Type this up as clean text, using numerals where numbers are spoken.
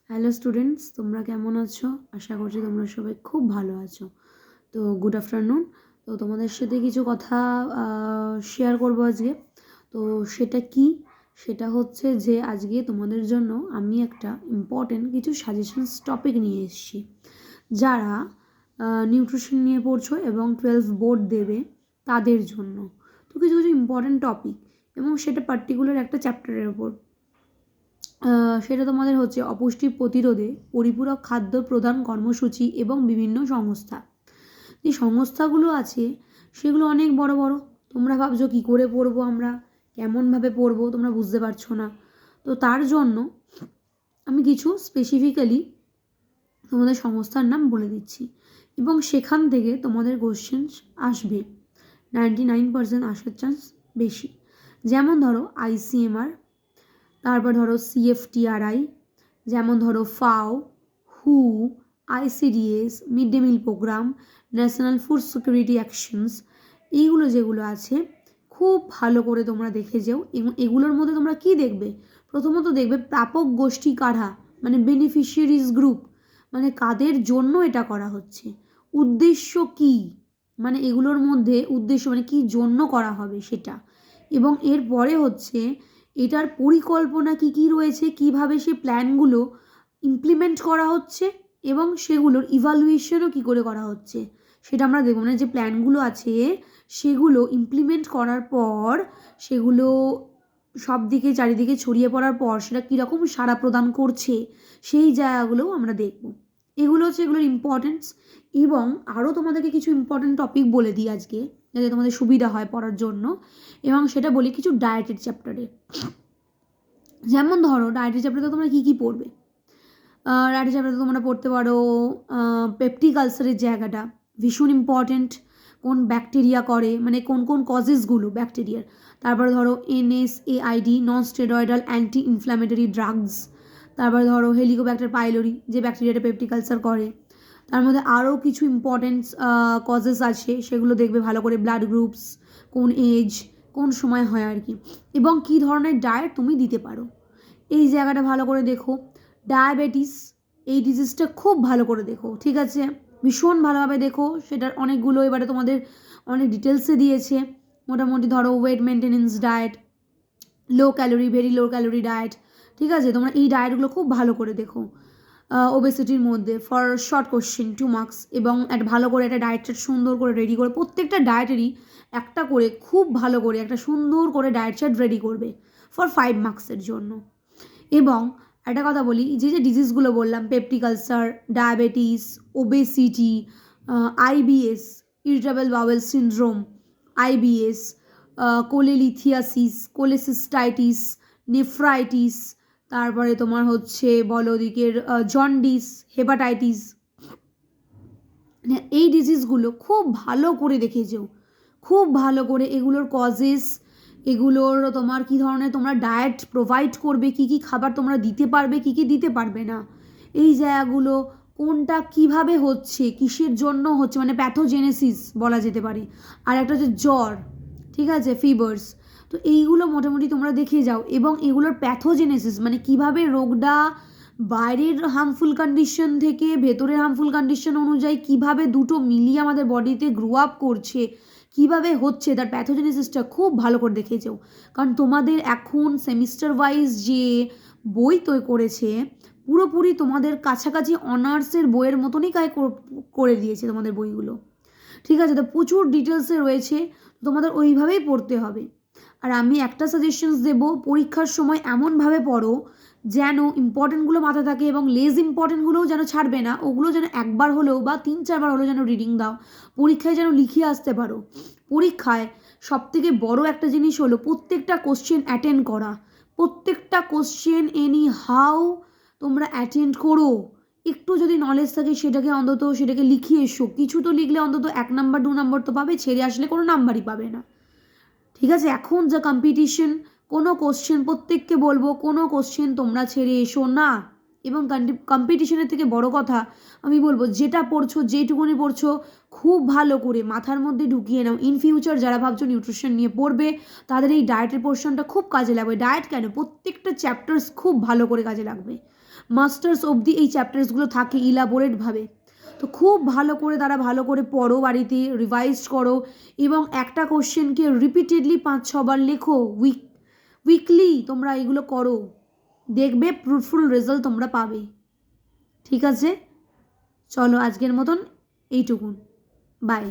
Hello students, তোমরা কেমন আছো? আশা করছি তোমরা সবাই খুব ভালো আছো। তো গুড আফটারনুন। তো তোমাদের সাথে কিছু কথা শেয়ার করবো আজকে। তো সেটা কি? সেটা হচ্ছে যে আজকে তোমাদের জন্য আমি একটা ইম্পর্টেন্ট কিছু সাজেশনস টপিক নিয়ে এসেছি। যারা নিউট্রিশন নিয়ে পড়ছো এবং 12 বোর্ড দেবে তাদের জন্য। তো কিছু কিছু ইম্পর্টেন্ট টপিক, এবং সেটা পার্টিকুলার একটা চ্যাপ্টারের ওপর। সেটা তোমাদের হচ্ছে অপুষ্টি প্রতিরোধে পরিপূরক খাদ্য প্রদান কর্মসূচি এবং বিভিন্ন সংস্থা। যে সংস্থাগুলো আছে সেগুলো অনেক বড় বড়। তোমরা ভাবছো কী করে পড়বো, আমরা কেমনভাবে পড়বো, তোমরা বুঝতে পারছো না। তো তার জন্য আমি কিছু স্পেসিফিক্যালি তোমাদের সংস্থার নাম বলে দিচ্ছি, এবং সেখান থেকে তোমাদের কোশ্চেন্স আসবে। 99% আসার চান্স বেশি। যেমন ধরো ICMR, তারপর ধরো CFTRI, যেমন ধরো FAO, WHO, ICDS, mid day meal programme, national food security actions, এইগুলো যেগুলো আছে খুব ভালো করে তোমরা দেখে যাও। এবং এগুলোর মধ্যে তোমরা কি দেখবে? প্রথমত দেখবে প্রাপক গোষ্ঠী কারা, মানে বেনিফিশিয়ারিজ গ্রুপ, মানে কাদের জন্য এটা করা হচ্ছে, উদ্দেশ্য কি, মানে এগুলোর মধ্যে উদ্দেশ্য মানে কি জন্য করা হবে সেটা। এবং এরপরে হচ্ছে এটার পরিকল্পনা কি কি রয়েছে, কিভাবে সে প্ল্যানগুলো ইমপ্লিমেন্ট করা হচ্ছে, এবং সেগুলোর ইভালুয়েশনও কি করে করা হচ্ছে সেটা আমরা দেখব। মানে যে প্ল্যানগুলো আছে সেগুলো ইমপ্লিমেন্ট করার পর সেগুলো সব দিকে চারিদিকে ছড়িয়ে পড়ার পর সেটা কীরকম সাড়া প্রদান করছে সেই জায়গাগুলোও আমরা দেখব। এগুলো হচ্ছে এগুলোর ইম্পর্টেন্স। এবং আরও তোমাদেরকে কিছু ইম্পর্টেন্ট টপিক বলে দিই আজকে, যাতে তোমাদের সুবিধা হয় পড়ার জন্য। এবং সেটা বলি কিছু ডায়েটের চ্যাপ্টারে। যেমন ধরো ডায়েটের চ্যাপ্টারে তোমরা কী কী পড়বে? ডায়েটের চ্যাপ্টারে তোমরা পড়তে পারো পেপটিক আলসারের জায়গাটা ভীষণ ইম্পর্টেন্ট। কোন ব্যাকটেরিয়া করে, মানে কোন কোন কজেসগুলো ব্যাকটেরিয়ার। তারপরে ধরো NSAID, non steroidal anti inflammatory drugs. তারপরে ধরো হেলিকোব্যাক্টার পাইলোরি, যে ব্যাকটেরিয়াটা পেপটিক আলসার করে। তার মধ্যে আরও কিছু ইম্পর্টেন্ট কজেস আছে, সেগুলো দেখবে ভালো করে। ব্লাড গ্রুপস, কোন এজ, কোন সময় হয় আর কি, এবং কী ধরনের ডায়েট তুমি দিতে পারো, এই জায়গাটা ভালো করে দেখো। ডায়াবেটিস, এই ডিজিজটা খুব ভালো করে দেখো, ঠিক আছে? ভীষণ ভালোভাবে দেখো। সেটার অনেকগুলো এবারে তোমাদের অনেক ডিটেলসে দিয়েছে। মোটামুটি ধরো weight maintenance diet, low calorie, very low calorie diet, ঠিক আছে? তোমরা এই ডায়েটগুলো খুব ভালো করে দেখো। ওবেসিটির মধ্যে ফর শর্ট কোশ্চেন 2 মার্কস, এবং একটা ভালো করে একটা ডায়েট চার্ট সুন্দর করে রেডি করে, প্রত্যেকটা ডায়েটেরই একটা করে খুব ভালো করে একটা সুন্দর করে ডায়েট চার্ট রেডি করবে ফর 5 মার্কসের জন্য। এবং একটা কথা বলি, যে যে ডিজিজগুলো বললাম, peptic ulcer, diabetes, obesity, IBS, irritable bowel syndrome, IBS, cholelithiasis, cholecystitis, nephritis, তারপরে তোমার হচ্ছে বলো দিকের জন্ডিস, হেপাটাইটিস, এই ডিজিজগুলো খুব ভালো করে দেখে যেও, খুব ভালো করে এগুলোর কজেস, এগুলোর তোমার কী ধরনের তোমরা ডায়েট প্রোভাইড করবে, কী কী খাবার তোমরা দিতে পারবে, কী কী দিতে পারবে না, এই জায়গাগুলো কোনটা কিভাবে হচ্ছে, কিসের জন্য হচ্ছে, মানে প্যাথোজেনেসিস বলা যেতে পারে। আর একটা হচ্ছে জ্বর, ঠিক আছে, ফিভার্স। তো এইগুলো মোটামুটি তোমরা দেখে যাও। এবং এগুলোর প্যাথোজেনেসিস মানে কিভাবে রোগটা বাইরের হার্মফুল কন্ডিশন থেকে ভেতরের হার্মফুল কন্ডিশন অনুযায়ী কিভাবে দুটো মিলিয়ে আমাদের বডিতে গ্রো আপ করছে, কিভাবে হচ্ছে, তার প্যাথোজেনেসিসটা খুব ভালো করে দেখে যাও। কারণ তোমাদের এখন সেমিস্টার ওয়াইজ যে বই তৈরি করেছে পুরোপুরি তোমাদের কাছাকাছি অনার্সের বইয়ের মতনই করে দিয়েছে তোমাদের বইগুলো, ঠিক আছে? তো প্রচুর ডিটেলসে রয়েছে, তোমাদের ওইভাবেই পড়তে হবে। আর আমি একটা সাজেশনস দেব, পরীক্ষার সময় এমনভাবে পড়ো যেন ইম্পর্টেন্টগুলো মাথায় থাকে, এবং লেস ইম্পর্টেন্টগুলোও যেন ছাড়বে না, ওগুলো যেন একবার হলেও বা 3-4বার হলেও যেন রিডিং দাও, পরীক্ষায় যেন লিখিয়ে আসতে পারো। পরীক্ষায় সবথেকে বড় একটা জিনিস হলো প্রত্যেকটা কোশ্চেন অ্যাটেন্ড করা, প্রত্যেকটা কোশ্চেন এনি হাউ তোমরা অ্যাটেন্ড করো। একটু যদি নলেজ থাকে সেটাকে অন্তত সেটাকে লিখিয়ে এসো, কিছু তো লিখলে অন্তত 1 নাম্বার 2 নাম্বার তো পাবে, ছেড়ে আসলে কোনো নাম্বারই পাবে না, ঠিক আছে? এখন যা কম্পিটিশন, কোনো কোশ্চেন, প্রত্যেককে বলবো কোনো কোশ্চেন তোমরা ছেড়ে এসো না। এবং কম্পিটিশনের থেকে বড় কথা আমি বলবো, যেটা পড়ছো যেটুকুনি পড়ছো খুব ভালো করে মাথার মধ্যে ঢুকিয়ে নাও। ইন ফিউচার যারা ভাবছো নিউট্রিশন নিয়ে পড়বে তাদের এই ডায়েটের পোর্শনটা খুব কাজে লাগবে। ডায়েট কেন, প্রত্যেকটা চ্যাপ্টার্স খুব ভালো করে কাজে লাগবে। মাস্টার্স অবধি এই চ্যাপ্টার্সগুলো থাকে ইলাবোরেটভাবে। তো খুব ভালো করে তারা ভালো করে পড়ো, বাড়িতে রিভাইজ করো এবং একটা কোশ্চেনকে রিপিটেডলি 5-6 বার লেখো। উইকলি তোমরা এগুলো করো, দেখবে ফ্রুটফুল রেজাল্ট তোমরা পাবে। ঠিক আছে, চলো আজকের মতন এইটুকুন, বাই।